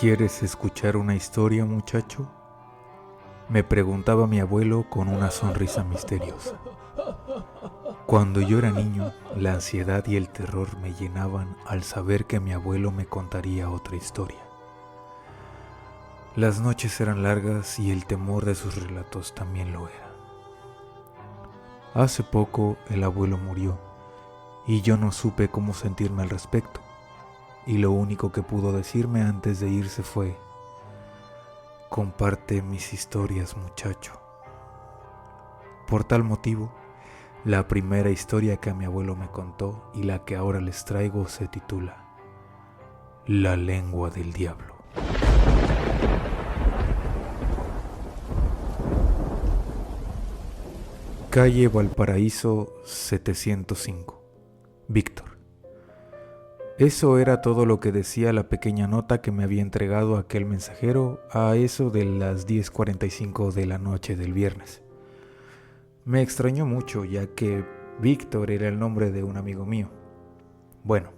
¿Quieres escuchar una historia, muchacho? Me preguntaba mi abuelo con una sonrisa misteriosa. Cuando yo era niño, la ansiedad y el terror me llenaban al saber que mi abuelo me contaría otra historia. Las noches eran largas y el temor de sus relatos también lo era. Hace poco el abuelo murió y yo no supe cómo sentirme al respecto. Y lo único que pudo decirme antes de irse fue: comparte mis historias, muchacho. Por tal motivo, la primera historia que mi abuelo me contó y la que ahora les traigo se titula La lengua del diablo. Calle Valparaíso 705. Víctor. Eso era todo lo que decía la pequeña nota que me había entregado aquel mensajero a eso de las 10:45 de la noche del viernes. Me extrañó mucho, ya que Víctor era el nombre de un amigo mío. Bueno,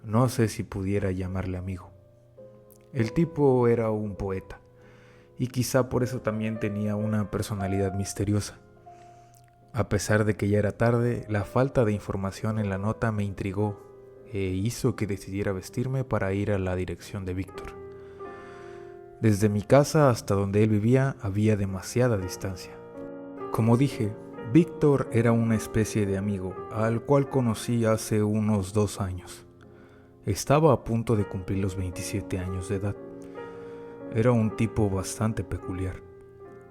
no sé si pudiera llamarle amigo. El tipo era un poeta, y quizá por eso también tenía una personalidad misteriosa. A pesar de que ya era tarde, la falta de información en la nota me intrigó e hizo que decidiera vestirme para ir a la dirección de Víctor. Desde mi casa hasta donde él vivía había demasiada distancia. Como dije, Víctor era una especie de amigo, al cual conocí hace unos 2 años. Estaba a punto de cumplir los 27 años de edad. Era un tipo bastante peculiar.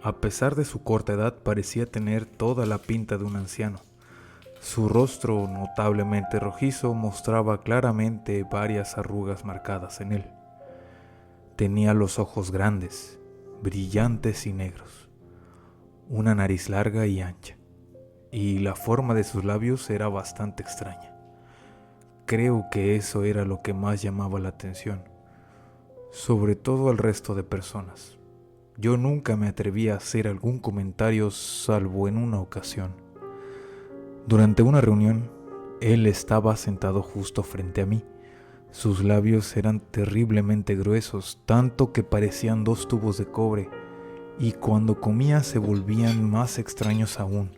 A pesar de su corta edad, parecía tener toda la pinta de un anciano. Su rostro, notablemente rojizo, mostraba claramente varias arrugas marcadas en él. Tenía los ojos grandes, brillantes y negros, una nariz larga y ancha, y la forma de sus labios era bastante extraña. Creo que eso era lo que más llamaba la atención, sobre todo al resto de personas. Yo nunca me atreví a hacer algún comentario salvo en una ocasión. Durante una reunión, él estaba sentado justo frente a mí. Sus labios eran terriblemente gruesos, tanto que parecían 2 tubos de cobre, y cuando comía se volvían más extraños aún.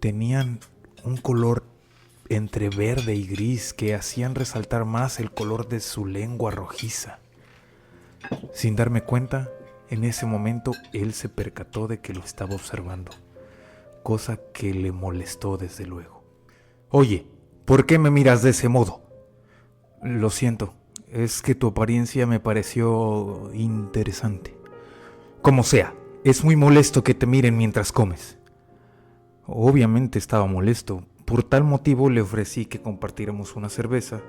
Tenían un color entre verde y gris que hacían resaltar más el color de su lengua rojiza. Sin darme cuenta, en ese momento él se percató de que lo estaba observando, cosa que le molestó desde luego. Oye, ¿por qué me miras de ese modo? Lo siento, es que tu apariencia me pareció interesante. Como sea, es muy molesto que te miren mientras comes. Obviamente estaba molesto. Por tal motivo le ofrecí que compartiéramos una cerveza,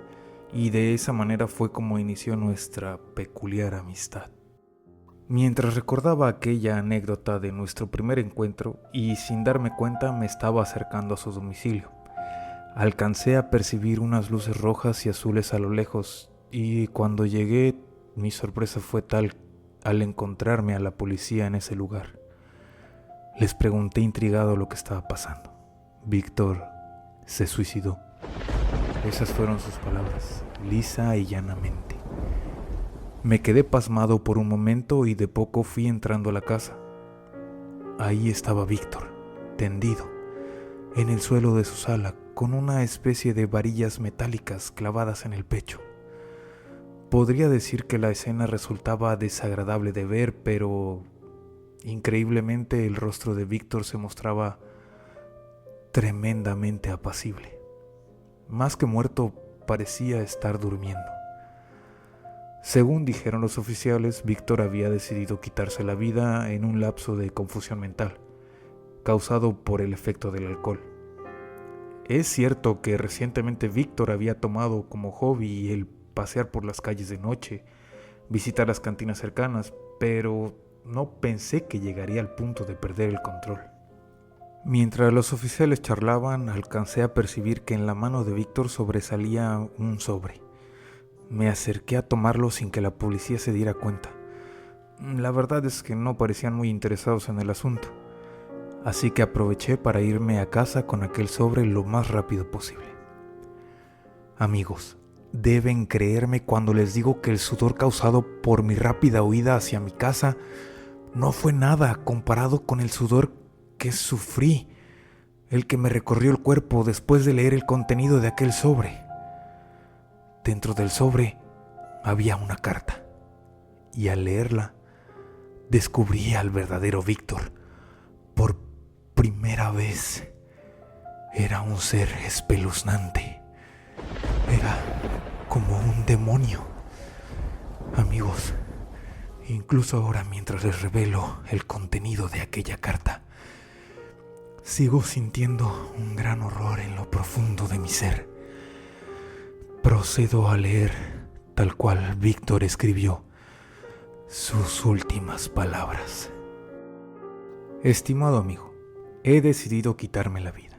y de esa manera fue como inició nuestra peculiar amistad. Mientras recordaba aquella anécdota de nuestro primer encuentro y sin darme cuenta me estaba acercando a su domicilio, alcancé a percibir unas luces rojas y azules a lo lejos, y cuando llegué mi sorpresa fue tal al encontrarme a la policía en ese lugar. Les pregunté intrigado lo que estaba pasando. Víctor se suicidó. Esas fueron sus palabras, lisa y llanamente. Me quedé pasmado por un momento y de poco fui entrando a la casa. Ahí estaba Víctor, tendido, en el suelo de su sala, con una especie de varillas metálicas clavadas en el pecho. Podría decir que la escena resultaba desagradable de ver, pero increíblemente el rostro de Víctor se mostraba tremendamente apacible. Más que muerto, parecía estar durmiendo. Según dijeron los oficiales, Víctor había decidido quitarse la vida en un lapso de confusión mental, causado por el efecto del alcohol. Es cierto que recientemente Víctor había tomado como hobby el pasear por las calles de noche, visitar las cantinas cercanas, pero no pensé que llegaría al punto de perder el control. Mientras los oficiales charlaban, alcancé a percibir que en la mano de Víctor sobresalía un sobre. Me acerqué a tomarlo sin que la policía se diera cuenta. La verdad es que no parecían muy interesados en el asunto, así que aproveché para irme a casa con aquel sobre lo más rápido posible. Amigos, deben creerme cuando les digo que el sudor causado por mi rápida huida hacia mi casa no fue nada comparado con el sudor que sufrí, el que me recorrió el cuerpo después de leer el contenido de aquel sobre. Dentro del sobre había una carta, y al leerla descubrí al verdadero Víctor. Por primera vez era un ser espeluznante. Era como un demonio. Amigos, incluso ahora mientras les revelo el contenido de aquella carta, sigo sintiendo un gran horror en lo profundo de mi ser. Procedo a leer tal cual Víctor escribió sus últimas palabras. Estimado amigo, he decidido quitarme la vida.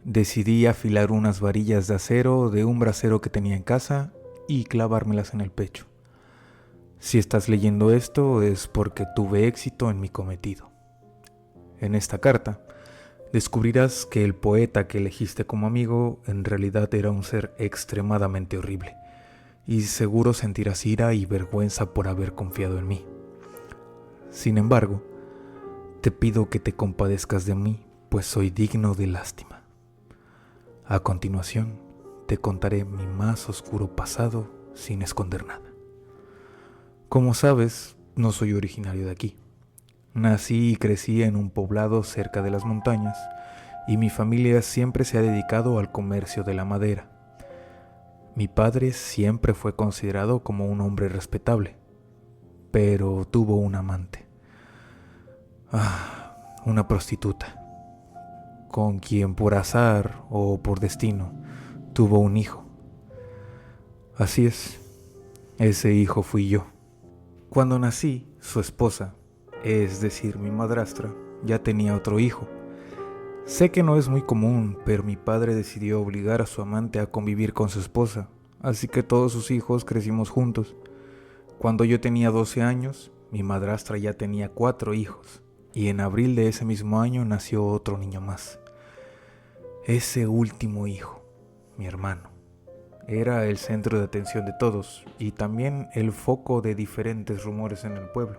Decidí afilar unas varillas de acero de un brasero que tenía en casa y clavármelas en el pecho. Si estás leyendo esto es porque tuve éxito en mi cometido. En esta carta descubrirás que el poeta que elegiste como amigo en realidad era un ser extremadamente horrible, y seguro sentirás ira y vergüenza por haber confiado en mí. Sin embargo, te pido que te compadezcas de mí, pues soy digno de lástima. A continuación, te contaré mi más oscuro pasado sin esconder nada. Como sabes, no soy originario de aquí. Nací y crecí en un poblado cerca de las montañas, y mi familia siempre se ha dedicado al comercio de la madera. Mi padre siempre fue considerado como un hombre respetable, pero tuvo un amante. Una prostituta, con quien por azar o por destino tuvo un hijo. Así es, ese hijo fui yo. Cuando nací, su esposa, es decir, mi madrastra, ya tenía otro hijo. Sé que no es muy común, pero mi padre decidió obligar a su amante a convivir con su esposa, así que todos sus hijos crecimos juntos. Cuando yo tenía 12 años, mi madrastra ya tenía 4 hijos, y en abril de ese mismo año nació otro niño más. Ese último hijo, mi hermano, era el centro de atención de todos y también el foco de diferentes rumores en el pueblo,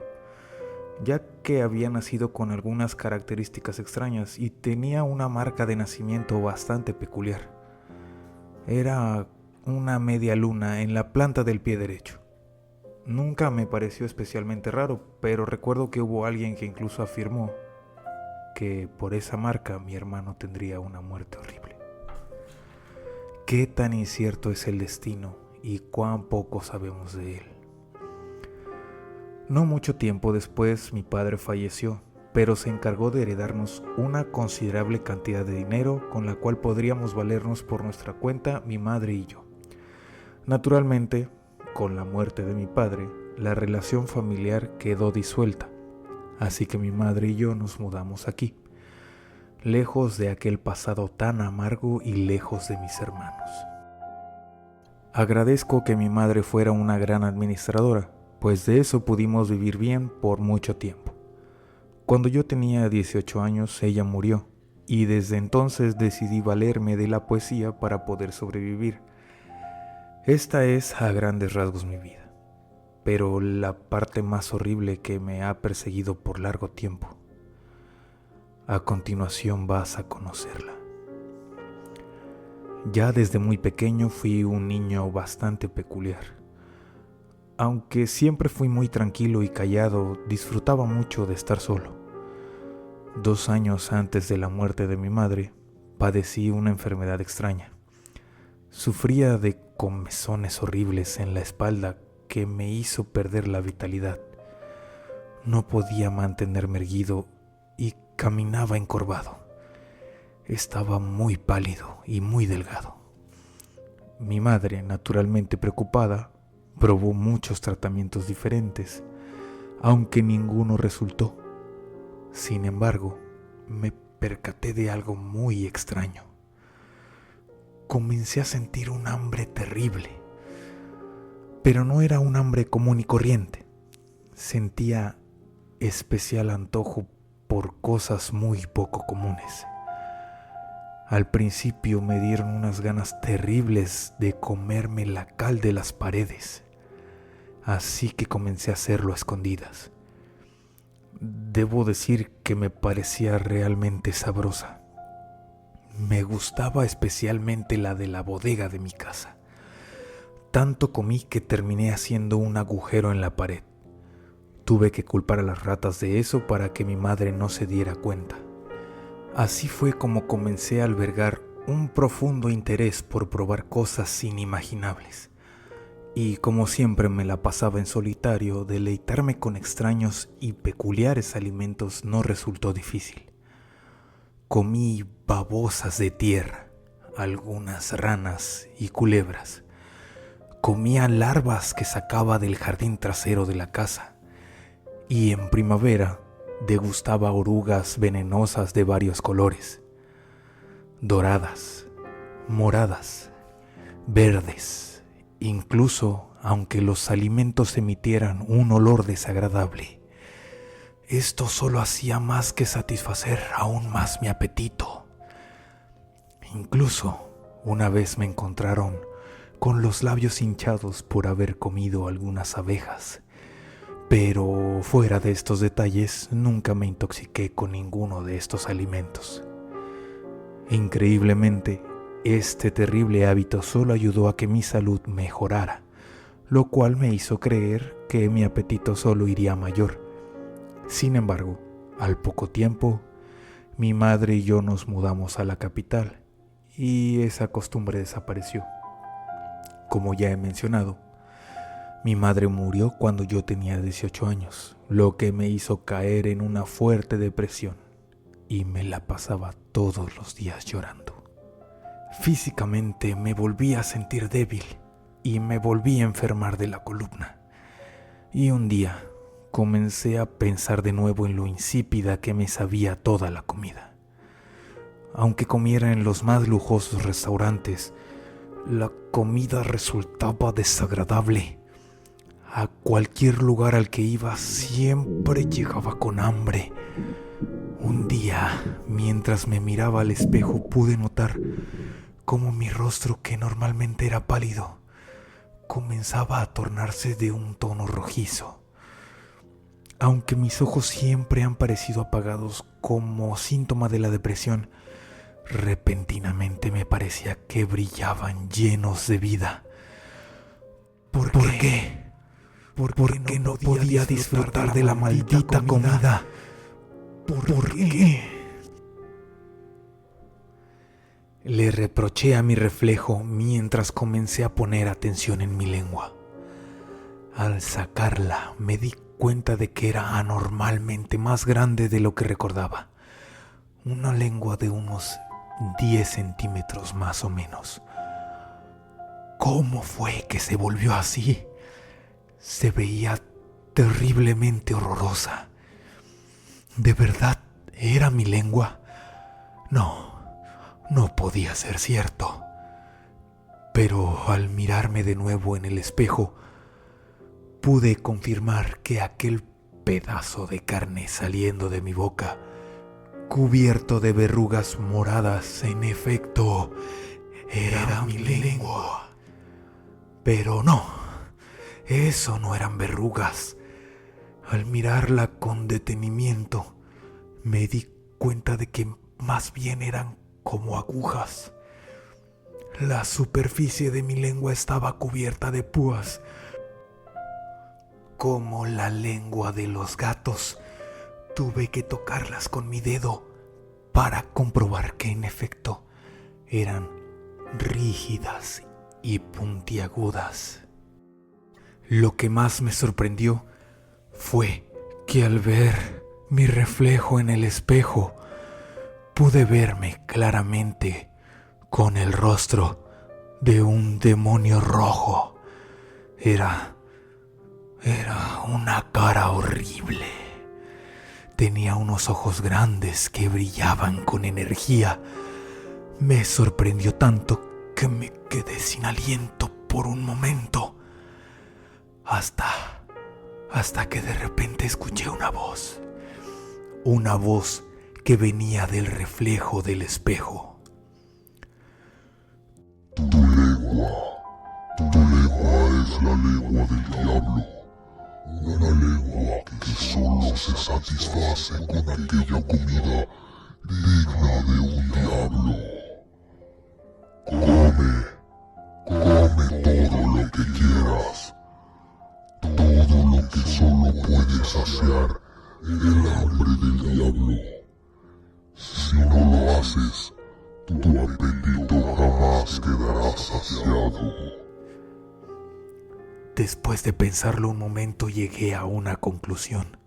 ya que había nacido con algunas características extrañas y tenía una marca de nacimiento bastante peculiar. Era una media luna en la planta del pie derecho. Nunca me pareció especialmente raro, pero recuerdo que hubo alguien que incluso afirmó que por esa marca mi hermano tendría una muerte horrible. Qué tan incierto es el destino y cuán poco sabemos de él. No mucho tiempo después mi padre falleció, pero se encargó de heredarnos una considerable cantidad de dinero con la cual podríamos valernos por nuestra cuenta mi madre y yo. Naturalmente, con la muerte de mi padre, la relación familiar quedó disuelta, así que mi madre y yo nos mudamos aquí, lejos de aquel pasado tan amargo y lejos de mis hermanos. Agradezco que mi madre fuera una gran administradora, pues de eso pudimos vivir bien por mucho tiempo. Cuando yo tenía 18 años, ella murió, y desde entonces decidí valerme de la poesía para poder sobrevivir. Esta es a grandes rasgos mi vida, pero la parte más horrible que me ha perseguido por largo tiempo. A continuación vas a conocerla. Ya desde muy pequeño fui un niño bastante peculiar. Aunque siempre fui muy tranquilo y callado, disfrutaba mucho de estar solo. 2 años antes de la muerte de mi madre, padecí una enfermedad extraña. Sufría de comezones horribles en la espalda que me hizo perder la vitalidad. No podía mantenerme erguido y caminaba encorvado. Estaba muy pálido y muy delgado. Mi madre, naturalmente preocupada, probó muchos tratamientos diferentes, aunque ninguno resultó. Sin embargo, me percaté de algo muy extraño. Comencé a sentir un hambre terrible, pero no era un hambre común y corriente. Sentía especial antojo por cosas muy poco comunes. Al principio me dieron unas ganas terribles de comerme la cal de las paredes, así que comencé a hacerlo a escondidas. Debo decir que me parecía realmente sabrosa. Me gustaba especialmente la de la bodega de mi casa. Tanto comí que terminé haciendo un agujero en la pared. Tuve que culpar a las ratas de eso para que mi madre no se diera cuenta. Así fue como comencé a albergar un profundo interés por probar cosas inimaginables. Y como siempre me la pasaba en solitario, deleitarme con extraños y peculiares alimentos no resultó difícil. Comí babosas de tierra, algunas ranas y culebras. Comía larvas que sacaba del jardín trasero de la casa. Y en primavera degustaba orugas venenosas de varios colores: doradas, moradas, verdes. Incluso aunque los alimentos emitieran un olor desagradable, esto solo hacía más que satisfacer aún más mi apetito. Incluso una vez me encontraron con los labios hinchados por haber comido algunas abejas, pero fuera de estos detalles nunca me intoxiqué con ninguno de estos alimentos. Increíblemente, este terrible hábito solo ayudó a que mi salud mejorara, lo cual me hizo creer que mi apetito solo iría mayor. Sin embargo, al poco tiempo, mi madre y yo nos mudamos a la capital y esa costumbre desapareció. Como ya he mencionado, mi madre murió cuando yo tenía 18 años, lo que me hizo caer en una fuerte depresión y me la pasaba todos los días llorando. Físicamente me volví a sentir débil y me volví a enfermar de la columna. Y un día comencé a pensar de nuevo en lo insípida que me sabía toda la comida. Aunque comiera en los más lujosos restaurantes, la comida resultaba desagradable. A cualquier lugar al que iba siempre llegaba con hambre. Un día, mientras me miraba al espejo, pude notar cómo mi rostro, que normalmente era pálido, comenzaba a tornarse de un tono rojizo. Aunque mis ojos siempre han parecido apagados como síntoma de la depresión, repentinamente me parecía que brillaban llenos de vida. ¿Por qué? ¿Por qué no podía disfrutar de la maldita comida? ¿Por qué? Le reproché a mi reflejo mientras comencé a poner atención en mi lengua. Al sacarla me di cuenta de que era anormalmente más grande de lo que recordaba. Una lengua de unos 10 centímetros más o menos. ¿Cómo fue que se volvió así? Se veía terriblemente horrorosa. ¿De verdad era mi lengua? No podía ser cierto. Pero al mirarme de nuevo en el espejo, pude confirmar que aquel pedazo de carne saliendo de mi boca, cubierto de verrugas moradas, en efecto, era mi lengua. Pero no, eso no eran verrugas. Al mirarla con detenimiento, me di cuenta de que más bien eran como agujas. La superficie de mi lengua estaba cubierta de púas, como la lengua de los gatos. Tuve que tocarlas con mi dedo para comprobar que en efecto eran rígidas y puntiagudas. Lo que más me sorprendió fue que al ver mi reflejo en el espejo, pude verme claramente con el rostro de un demonio rojo. Era una cara horrible. Tenía unos ojos grandes que brillaban con energía. Me sorprendió tanto que me quedé sin aliento por un momento. Hasta que de repente escuché una voz. Una voz que venía del reflejo del espejo. la lengua del diablo, una lengua que solo se satisface con aquella comida digna de un diablo. Come todo lo que quieras, todo lo que solo puede saciar el hambre del diablo. Si no lo haces, tu apetito jamás quedará saciado. Después de pensarlo un momento, llegué a una conclusión.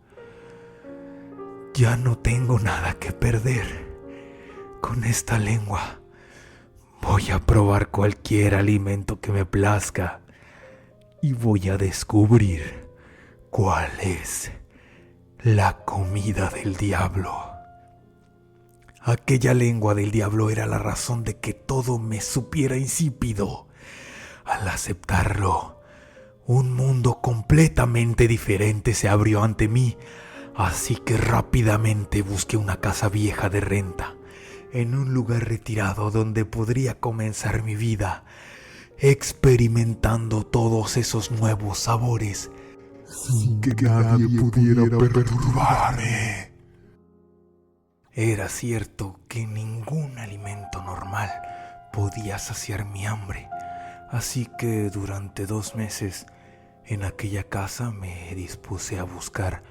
Ya no tengo nada que perder. Con esta lengua voy a probar cualquier alimento que me plazca y voy a descubrir cuál es la comida del diablo. Aquella lengua del diablo era la razón de que todo me supiera insípido. Al aceptarlo, un mundo completamente diferente se abrió ante mí, así que rápidamente busqué una casa vieja de renta, en un lugar retirado donde podría comenzar mi vida, experimentando todos esos nuevos sabores, sin que nadie pudiera perturbarme. Era cierto que ningún alimento normal podía saciar mi hambre, así que durante 2 meses en aquella casa me dispuse a buscar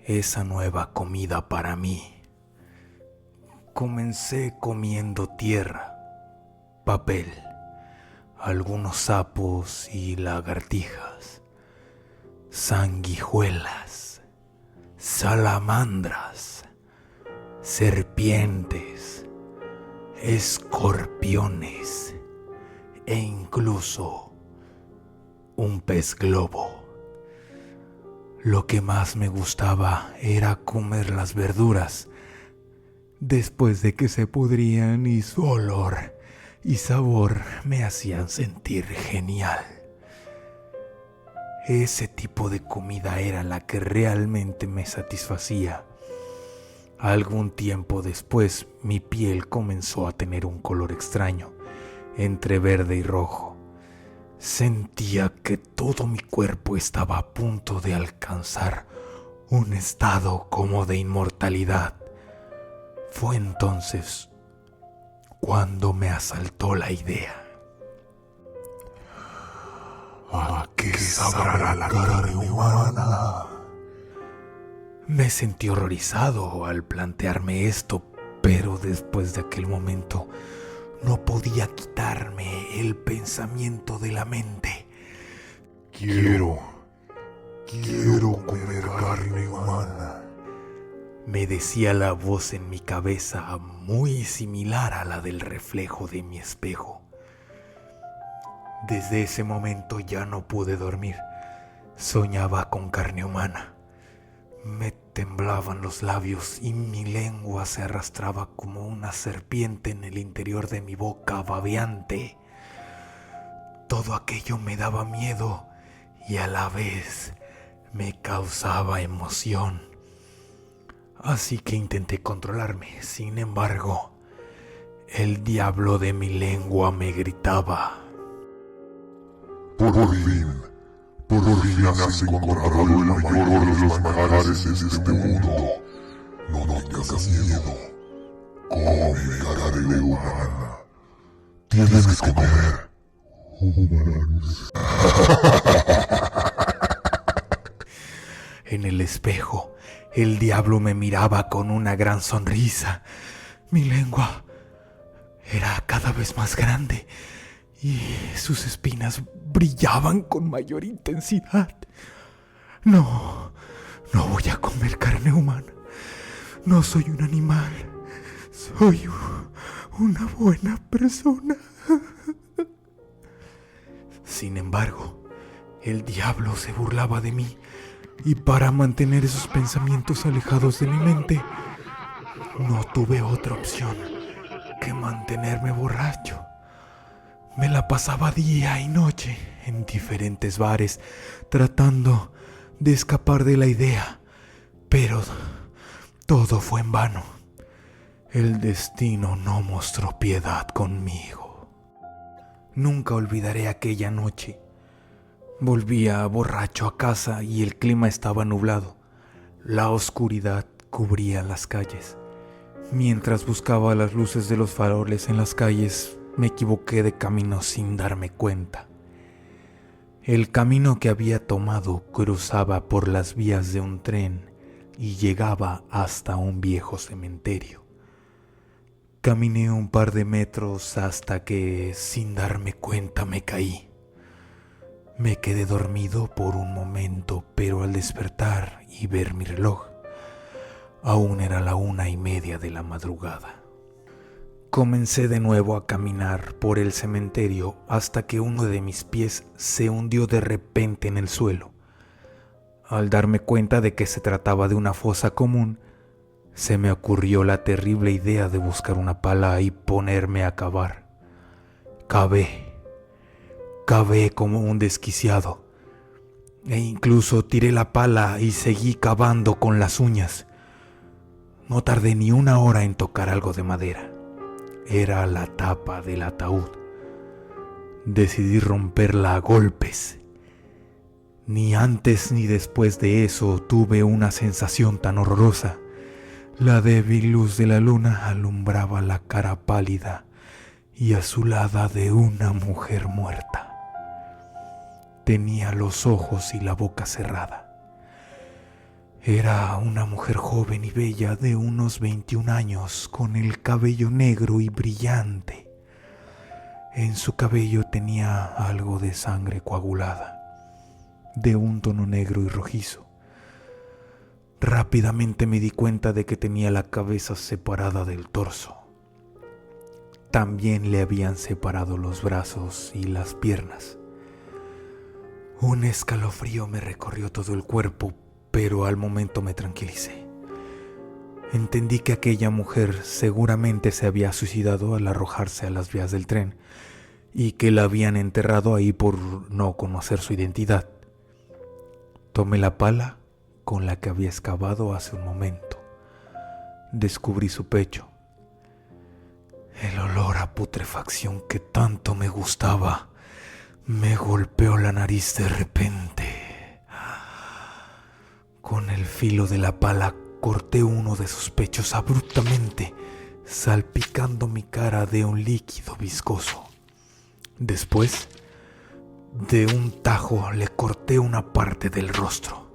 esa nueva comida para mí. Comencé comiendo tierra, papel, algunos sapos y lagartijas, sanguijuelas, salamandras, serpientes, escorpiones e incluso un pez globo. Lo que más me gustaba era comer las verduras después de que se pudrían y su olor y sabor me hacían sentir genial. Ese tipo de comida era la que realmente me satisfacía. Algún tiempo después, mi piel comenzó a tener un color extraño, entre verde y rojo. Sentía que todo mi cuerpo estaba a punto de alcanzar un estado como de inmortalidad. Fue entonces cuando me asaltó la idea. ¿A qué sabrá la carne humana? Me sentí horrorizado al plantearme esto, pero después de aquel momento no podía quitarme el pensamiento de la mente. Quiero comer carne humana, me decía la voz en mi cabeza, muy similar a la del reflejo de mi espejo. Desde ese momento ya no pude dormir. Soñaba con carne humana. Me temblaban los labios y mi lengua se arrastraba como una serpiente en el interior de mi boca babeante. Todo aquello me daba miedo y a la vez me causaba emoción. Así que intenté controlarme. Sin embargo, el diablo de mi lengua me gritaba: Por fin has encontrado el mayor de los manjares en este mundo. No tengas miedo. Come carne humana. Tienes que comer humanos. En el espejo, el diablo me miraba con una gran sonrisa. Mi lengua era cada vez más grande y sus espinas brillaban con mayor intensidad. No voy a comer carne humana. No soy un animal. Soy una buena persona. Sin embargo, el diablo se burlaba de mí y para mantener esos pensamientos alejados de mi mente, no tuve otra opción que mantenerme borracho. Me la pasaba día y noche en diferentes bares tratando de escapar de la idea, pero todo fue en vano. El destino no mostró piedad conmigo. Nunca olvidaré aquella noche. Volvía borracho a casa y el clima estaba nublado. La oscuridad cubría las calles. Mientras buscaba las luces de los faroles en las calles, me equivoqué de camino sin darme cuenta. El camino que había tomado cruzaba por las vías de un tren y llegaba hasta un viejo cementerio. Caminé un par de metros hasta que, sin darme cuenta, me caí. Me quedé dormido por un momento, pero al despertar y ver mi reloj, aún era la 1:30 de la madrugada. Comencé de nuevo a caminar por el cementerio hasta que uno de mis pies se hundió de repente en el suelo. Al darme cuenta de que se trataba de una fosa común, se me ocurrió la terrible idea de buscar una pala y ponerme a cavar. Cavé como un desquiciado, e incluso tiré la pala y seguí cavando con las uñas. No tardé ni 1 hora en tocar algo de madera. Era la tapa del ataúd. Decidí romperla a golpes. Ni antes ni después de eso tuve una sensación tan horrorosa. La débil luz de la luna alumbraba la cara pálida y azulada de una mujer muerta. Tenía los ojos y la boca cerrada. Era una mujer joven y bella de unos 21 años, con el cabello negro y brillante. En su cabello tenía algo de sangre coagulada, de un tono negro y rojizo. Rápidamente me di cuenta de que tenía la cabeza separada del torso. También le habían separado los brazos y las piernas. Un escalofrío me recorrió todo el cuerpo, pero al momento me tranquilicé. Entendí que aquella mujer seguramente se había suicidado al arrojarse a las vías del tren y que la habían enterrado ahí por no conocer su identidad. Tomé la pala con la que había excavado hace un momento. Descubrí su pecho. El olor a putrefacción que tanto me gustaba me golpeó la nariz de repente. Con el filo de la pala corté uno de sus pechos abruptamente, salpicando mi cara de un líquido viscoso. Después, de un tajo le corté una parte del rostro.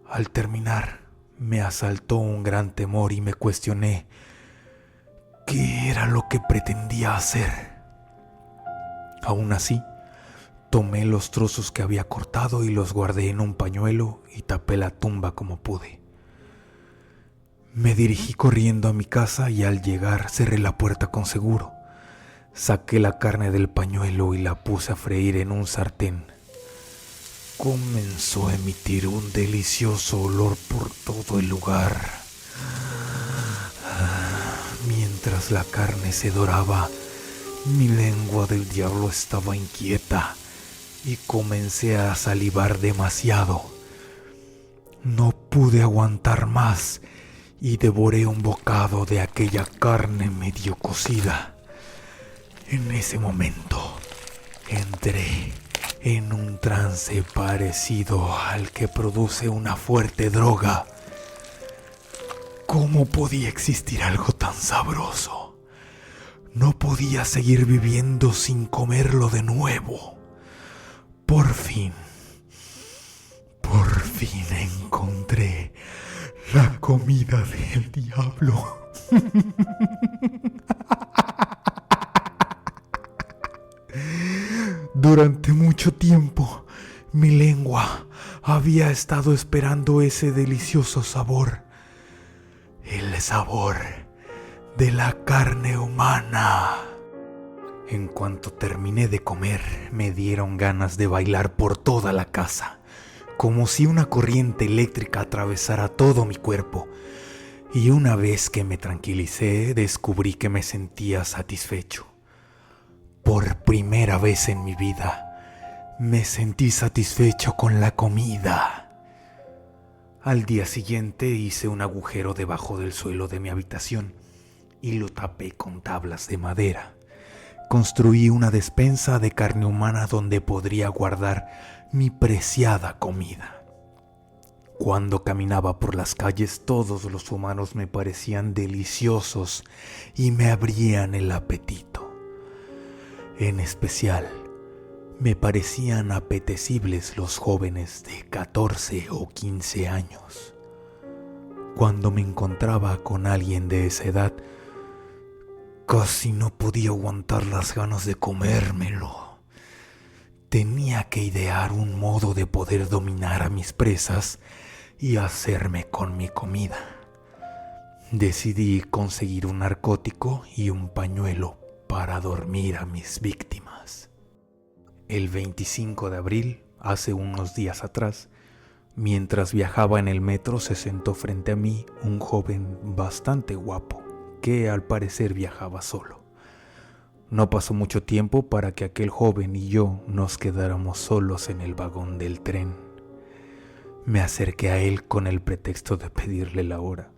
Al terminar, me asaltó un gran temor y me cuestioné qué era lo que pretendía hacer. Aún así, tomé los trozos que había cortado y los guardé en un pañuelo y tapé la tumba como pude. Me dirigí corriendo a mi casa y al llegar cerré la puerta con seguro. Saqué la carne del pañuelo y la puse a freír en un sartén. Comenzó a emitir un delicioso olor por todo el lugar. Mientras la carne se doraba, mi lengua del diablo estaba inquieta y comencé a salivar demasiado. No pude aguantar más y devoré un bocado de aquella carne medio cocida. En ese momento entré en un trance parecido al que produce una fuerte droga. ¿Cómo podía existir algo tan sabroso? No podía seguir viviendo sin comerlo de nuevo. Por fin encontré la comida del diablo. Durante mucho tiempo, mi lengua había estado esperando ese delicioso sabor. El sabor de la carne humana. En cuanto terminé de comer, me dieron ganas de bailar por toda la casa, como si una corriente eléctrica atravesara todo mi cuerpo. Y una vez que me tranquilicé, descubrí que me sentía satisfecho. Por primera vez en mi vida, me sentí satisfecho con la comida. Al día siguiente hice un agujero debajo del suelo de mi habitación y lo tapé con tablas de madera. construí una despensa de carne humana donde podría guardar mi preciada comida. Cuando caminaba por las calles, todos los humanos me parecían deliciosos y me abrían el apetito. En especial, me parecían apetecibles los jóvenes de 14 o 15 años. Cuando me encontraba con alguien de esa edad, casi no podía aguantar las ganas de comérmelo. Tenía que idear un modo de poder dominar a mis presas y hacerme con mi comida. Decidí conseguir un narcótico y un pañuelo para dormir a mis víctimas. El 25 de abril, hace unos días atrás, mientras viajaba en el metro, se sentó frente a mí un joven bastante guapo, que al parecer viajaba solo. No pasó mucho tiempo para que aquel joven y yo nos quedáramos solos en el vagón del tren. Me acerqué a él con el pretexto de pedirle la hora,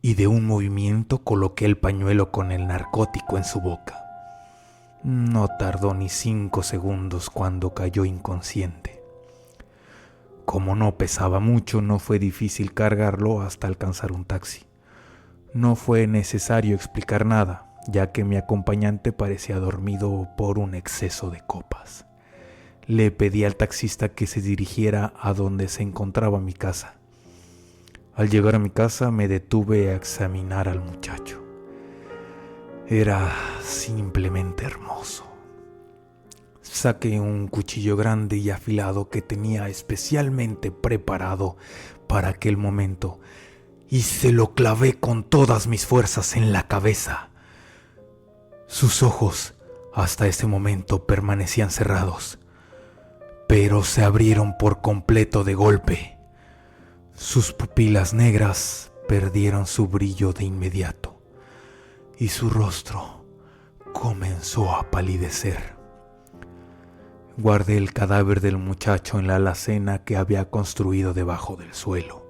y de un movimiento coloqué el pañuelo con el narcótico en su boca. No tardó ni 5 segundos cuando cayó inconsciente. Como no pesaba mucho, no fue difícil cargarlo hasta alcanzar un taxi. No fue necesario explicar nada, ya que mi acompañante parecía dormido por un exceso de copas. Le pedí al taxista que se dirigiera a donde se encontraba mi casa. Al llegar a mi casa me detuve a examinar al muchacho. Era simplemente hermoso. Saqué un cuchillo grande y afilado que tenía especialmente preparado para aquel momento y se lo clavé con todas mis fuerzas en la cabeza. Sus ojos hasta ese momento permanecían cerrados, pero se abrieron por completo de golpe. Sus pupilas negras perdieron su brillo de inmediato y su rostro comenzó a palidecer. Guardé el cadáver del muchacho en la alacena que había construido debajo del suelo.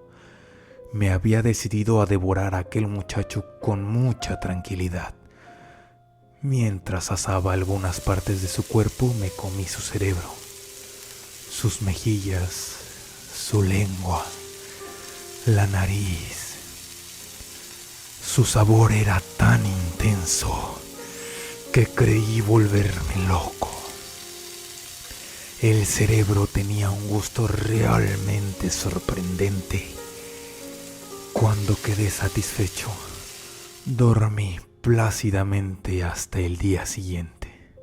Me había decidido a devorar a aquel muchacho con mucha tranquilidad. Mientras asaba algunas partes de su cuerpo, me comí su cerebro, sus mejillas, su lengua, la nariz. Su sabor era tan intenso que creí volverme loco. El cerebro tenía un gusto realmente sorprendente. Cuando quedé satisfecho, dormí plácidamente hasta el día siguiente.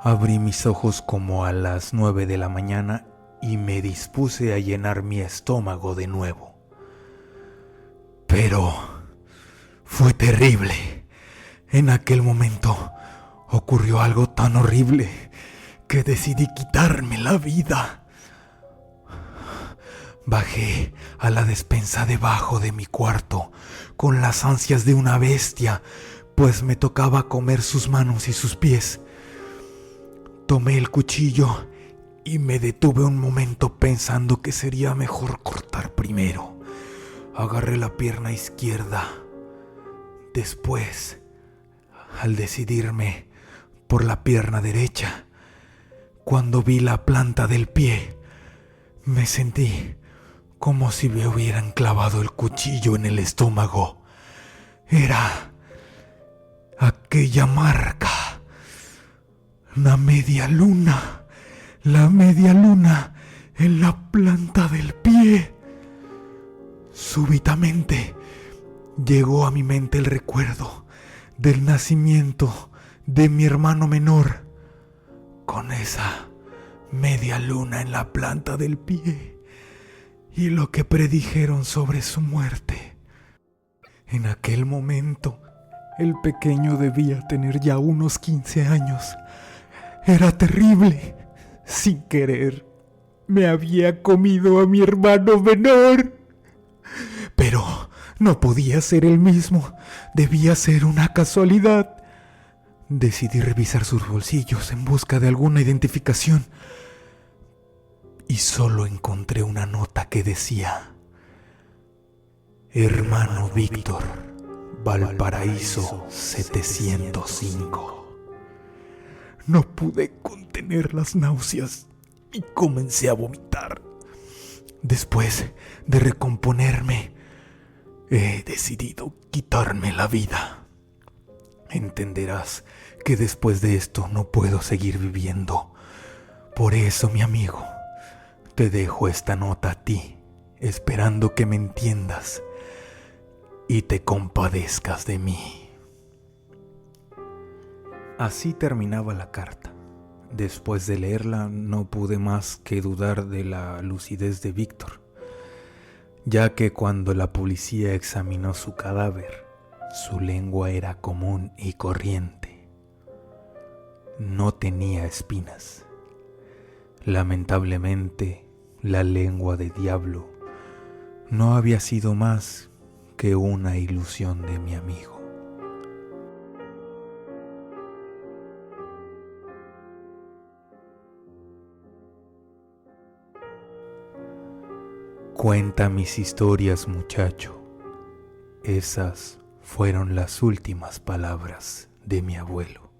Abrí mis ojos como a las 9 de la mañana y me dispuse a llenar mi estómago de nuevo. Pero fue terrible. En aquel momento ocurrió algo tan horrible que decidí quitarme la vida. Bajé a la despensa debajo de mi cuarto con las ansias de una bestia, pues me tocaba comer sus manos y sus pies. Tomé el cuchillo y me detuve un momento pensando que sería mejor cortar primero. Agarré la pierna izquierda. Después, al decidirme por la pierna derecha, cuando vi la planta del pie, me sentí como si me hubieran clavado el cuchillo en el estómago. Era aquella marca, la media luna en la planta del pie. Súbitamente llegó a mi mente el recuerdo del nacimiento de mi hermano menor, con esa media luna en la planta del pie, y lo que predijeron sobre su muerte. En aquel momento, el pequeño debía tener ya unos 15 años. Era terrible. Sin querer, me había comido a mi hermano menor. Pero no podía ser el mismo. Debía ser una casualidad. Decidí revisar sus bolsillos en busca de alguna identificación. Y solo encontré una nota que decía: Hermano Víctor, Valparaíso 705. No pude contener las náuseas y comencé a vomitar. Después de recomponerme, he decidido quitarme la vida. Entenderás que después de esto no puedo seguir viviendo. Por eso, mi amigo, te dejo esta nota a ti, esperando que me entiendas y te compadezcas de mí. Así terminaba la carta. Después de leerla no pude más que dudar de la lucidez de Víctor, ya que cuando la policía examinó su cadáver, su lengua era común y corriente. No tenía espinas. Lamentablemente, la lengua de Diablo no había sido más que una ilusión de mi amigo. Cuenta mis historias, muchacho. Esas fueron las últimas palabras de mi abuelo.